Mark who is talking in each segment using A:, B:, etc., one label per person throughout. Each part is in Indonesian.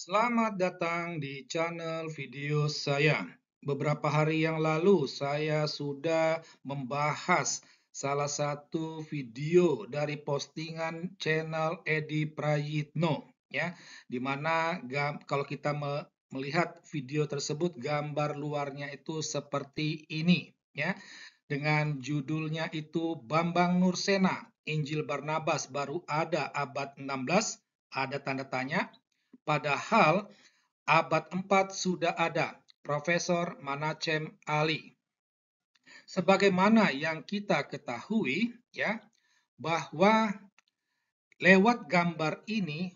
A: Selamat datang di channel video saya. Beberapa hari yang lalu saya sudah membahas salah satu video dari postingan channel Edi Prayitno, ya, di mana kalau kita melihat video tersebut gambar luarnya itu seperti ini, ya, dengan judulnya itu Bambang Nursena, Injil Barnabas baru ada abad 16, ada tanda tanya. Padahal abad 4 sudah ada Profesor Manachem Ali. Sebagaimana yang kita ketahui, ya, bahwa lewat gambar ini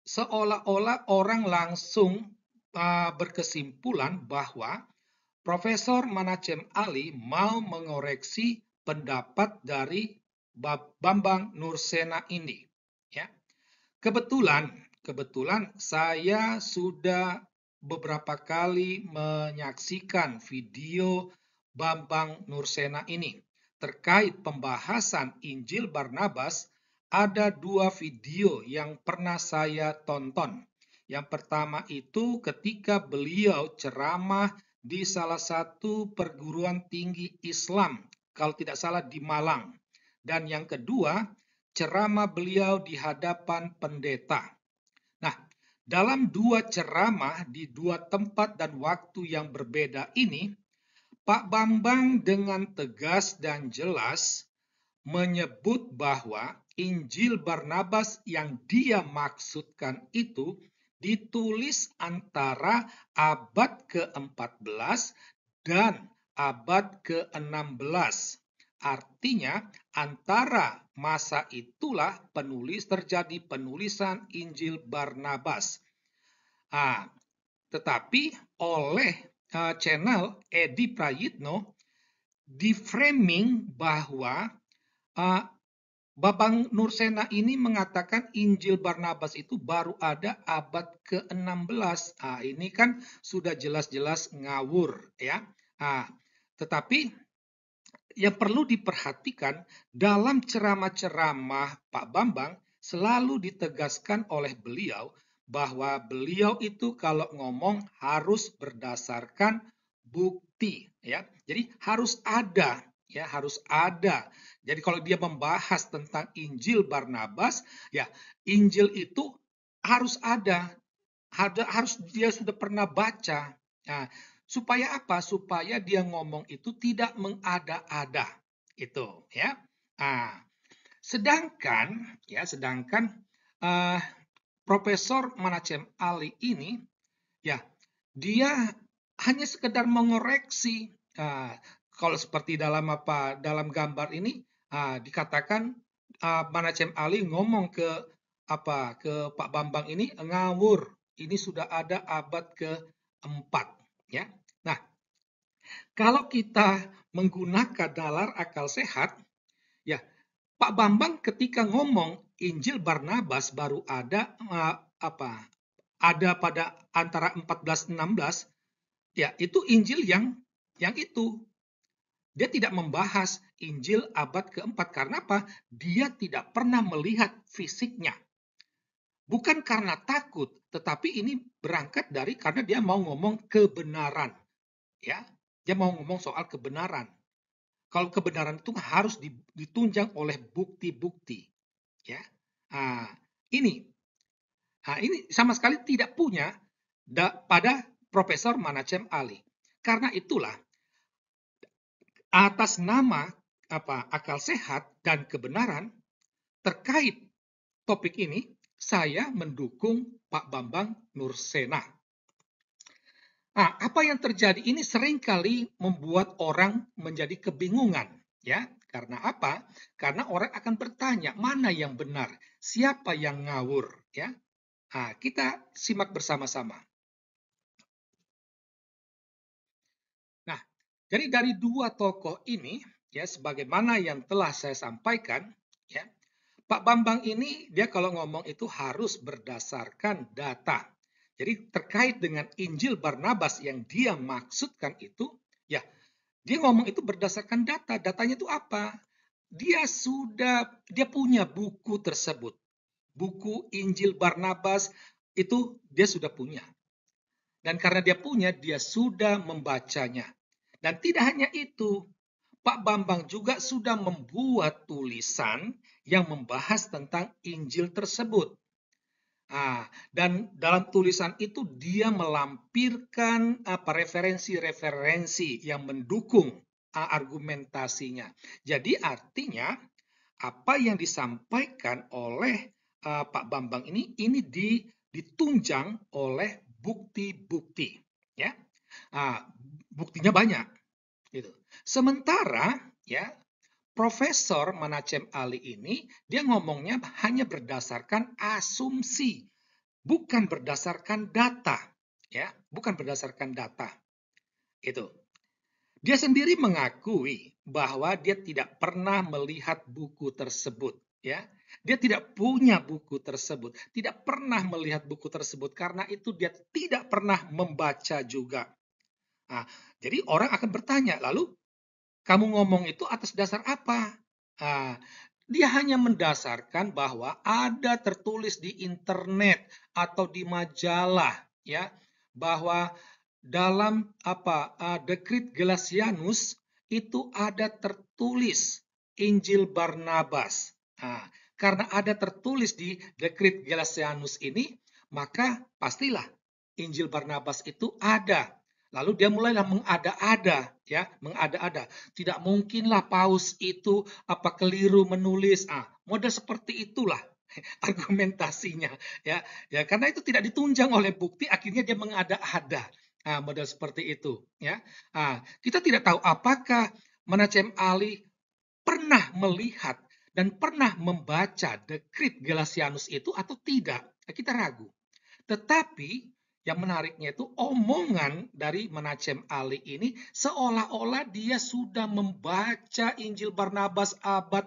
A: seolah-olah orang langsung berkesimpulan bahwa Profesor Manachem Ali mau mengoreksi pendapat dari Bambang Nursena ini, ya. Kebetulan saya sudah beberapa kali menyaksikan video Bambang Nursena ini. Terkait pembahasan Injil Barnabas, ada dua video yang pernah saya tonton. Yang pertama itu ketika beliau ceramah di salah satu perguruan tinggi Islam, kalau tidak salah di Malang. Dan yang kedua, ceramah beliau di hadapan pendeta. Nah, dalam dua ceramah di dua tempat dan waktu yang berbeda ini, Pak Bambang dengan tegas dan jelas menyebut bahwa Injil Barnabas yang dia maksudkan itu ditulis antara abad ke-14 dan abad ke-16. Artinya, antara masa itulah terjadi penulisan Injil Barnabas. Tetapi oleh channel Edi Prayitno di-framing bahwa Bambang Nursena ini mengatakan Injil Barnabas itu baru ada abad ke-16. Ini kan sudah jelas-jelas ngawur, ya. Tetapi yang perlu diperhatikan dalam ceramah-ceramah Pak Bambang selalu ditegaskan oleh beliau bahwa beliau itu kalau ngomong harus berdasarkan bukti, ya. Jadi harus ada, ya, harus ada. Jadi kalau dia membahas tentang Injil Barnabas, ya, Injil itu harus ada, harus dia sudah pernah baca. Nah, supaya apa? Supaya dia ngomong itu tidak mengada-ada, itu, ya. Nah, sedangkan Profesor Manachem Ali ini, ya, dia hanya sekedar mengoreksi. Kalau seperti dalam gambar ini dikatakan Manachem Ali ngomong ke Pak Bambang ini ngawur. Ini sudah ada abad ke-4, ya. Nah, kalau kita menggunakan nalar akal sehat, ya, Pak Bambang ketika ngomong Injil Barnabas baru ada ada pada antara 14-16, ya, itu Injil yang itu. Dia tidak membahas Injil abad ke-4 karena apa? Dia tidak pernah melihat fisiknya. Bukan karena takut, tetapi ini berangkat dari karena dia mau ngomong kebenaran, ya. Dia mau ngomong soal kebenaran. Kalau kebenaran itu harus ditunjang oleh bukti-bukti, ya. Ini sama sekali tidak punya pada Profesor Manachem Ali. Karena itulah atas nama akal sehat dan kebenaran terkait topik ini, saya mendukung Pak Bambang Nursena. Apa yang terjadi ini seringkali membuat orang menjadi kebingungan, ya. Karena apa? Karena orang akan bertanya, mana yang benar? Siapa yang ngawur, ya? Kita simak bersama-sama. Nah, jadi dari dua tokoh ini, ya, sebagaimana yang telah saya sampaikan, ya, Pak Bambang ini dia kalau ngomong itu harus berdasarkan data. Jadi terkait dengan Injil Barnabas yang dia maksudkan itu, ya, dia ngomong itu berdasarkan data. Datanya itu apa? Dia punya buku tersebut. Buku Injil Barnabas itu dia sudah punya. Dan karena dia punya, dia sudah membacanya. Dan tidak hanya itu, Pak Bambang juga sudah membuat tulisan yang membahas tentang Injil tersebut. Dan dalam tulisan itu dia melampirkan referensi-referensi yang mendukung argumentasinya. Jadi artinya apa yang disampaikan oleh Pak Bambang ini ditunjang oleh bukti-bukti, ya. Buktinya banyak, gitu. Sementara, ya, Profesor Manachem Ali ini dia ngomongnya hanya berdasarkan asumsi, bukan berdasarkan data, ya, bukan berdasarkan data. Itu. Dia sendiri mengakui bahwa dia tidak pernah melihat buku tersebut, ya. Dia tidak punya buku tersebut, tidak pernah melihat buku tersebut karena itu dia tidak pernah membaca juga. Jadi orang akan bertanya, lalu kamu ngomong itu atas dasar apa? Dia hanya mendasarkan bahwa ada tertulis di internet atau di majalah, ya, bahwa dalam Dekrit Gelasianus itu ada tertulis Injil Barnabas. Karena ada tertulis di Dekrit Gelasianus ini, maka pastilah Injil Barnabas itu ada. Lalu dia mulailah mengada-ada, ya, mengada-ada. Tidak mungkinlah Paus itu keliru menulis. Model seperti itulah argumentasinya, ya. Ya, karena itu tidak ditunjang oleh bukti, akhirnya dia mengada-ada. Model seperti itu, ya. Kita tidak tahu apakah Manachem Ali pernah melihat dan pernah membaca Dekrit Gelasianus itu atau tidak. Kita ragu. Tetapi yang menariknya itu omongan dari Manachem Ali ini seolah-olah dia sudah membaca Injil Barnabas abad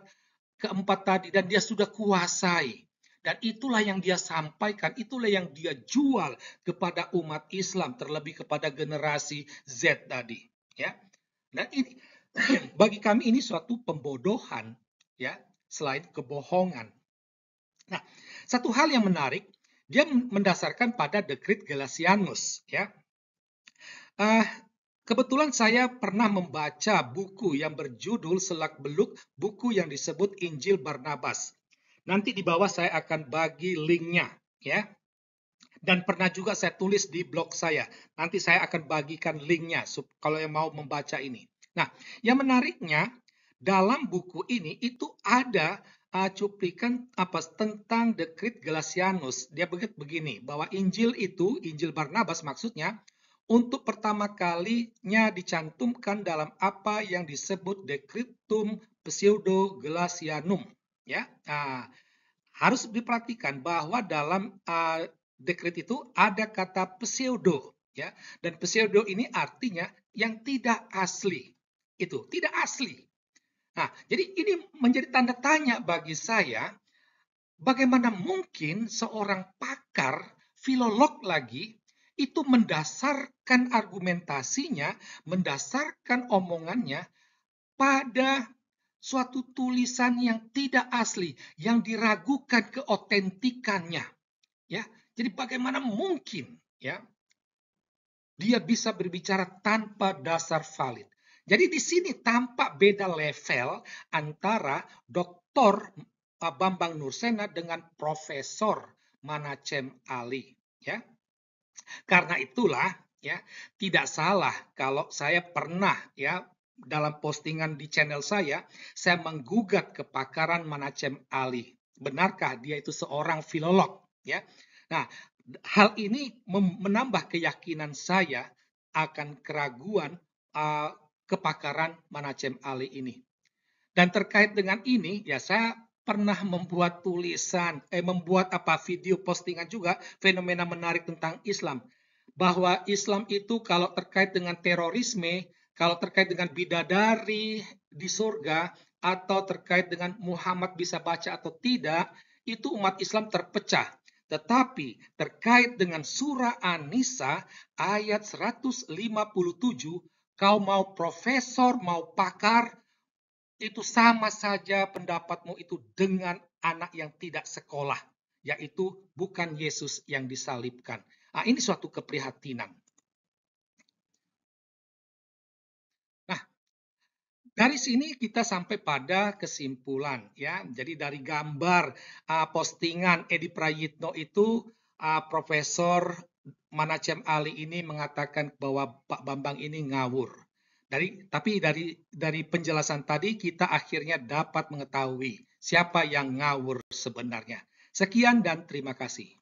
A: keempat tadi dan dia sudah kuasai. Dan itulah yang dia sampaikan, itulah yang dia jual kepada umat Islam, terlebih kepada generasi Z tadi. Ya, dan ini bagi kami ini suatu pembodohan, ya, selain kebohongan. Nah, satu hal yang menarik, dia mendasarkan pada Dekrit Gelasianus, ya. Kebetulan saya pernah membaca buku yang berjudul Selak-beluk buku yang disebut Injil Barnabas. Nanti di bawah saya akan bagi linknya, ya. Dan pernah juga saya tulis di blog saya. Nanti saya akan bagikan linknya kalau yang mau membaca ini. Nah, yang menariknya dalam buku ini itu ada cuplikan tentang Dekrit Gelasianus. Dia begini, bahwa Injil itu, Injil Barnabas maksudnya, untuk pertama kalinya dicantumkan dalam apa yang disebut Decryptum Pseudo Gelasianum, ya. Harus diperhatikan bahwa dalam dekret itu ada kata pseudo, ya, dan pseudo ini artinya yang tidak asli. Itu tidak asli. Jadi ini menjadi tanda tanya bagi saya, bagaimana mungkin seorang pakar, filolog lagi, itu mendasarkan argumentasinya, mendasarkan omongannya pada suatu tulisan yang tidak asli, yang diragukan keotentikannya, ya. Jadi bagaimana mungkin, ya, dia bisa berbicara tanpa dasar valid. Jadi di sini tampak beda level antara Dr. Bambang Nursena dengan Profesor Manachem Ali, ya. Karena itulah, ya, tidak salah kalau saya pernah, ya, dalam postingan di channel saya menggugat kepakaran Manachem Ali. Benarkah dia itu seorang filolog, ya? Nah, hal ini menambah keyakinan saya akan keraguan kepakaran Manachem Ali ini. Dan terkait dengan ini, ya, saya pernah membuat tulisan, membuat video postingan juga, fenomena menarik tentang Islam. Bahwa Islam itu kalau terkait dengan terorisme, kalau terkait dengan bidadari di surga, atau terkait dengan Muhammad bisa baca atau tidak, itu umat Islam terpecah. Tetapi terkait dengan surah An-Nisa ayat 157, kau mau profesor, mau pakar, itu sama saja pendapatmu itu dengan anak yang tidak sekolah, yaitu bukan Yesus yang disalibkan. Ini suatu keprihatinan. Nah, dari sini kita sampai pada kesimpulan ya. Jadi dari gambar postingan Edi Prayitno itu Profesor Manacem Ali ini mengatakan bahwa Pak Bambang ini ngawur. Tapi dari penjelasan tadi kita akhirnya dapat mengetahui siapa yang ngawur sebenarnya. Sekian dan terima kasih.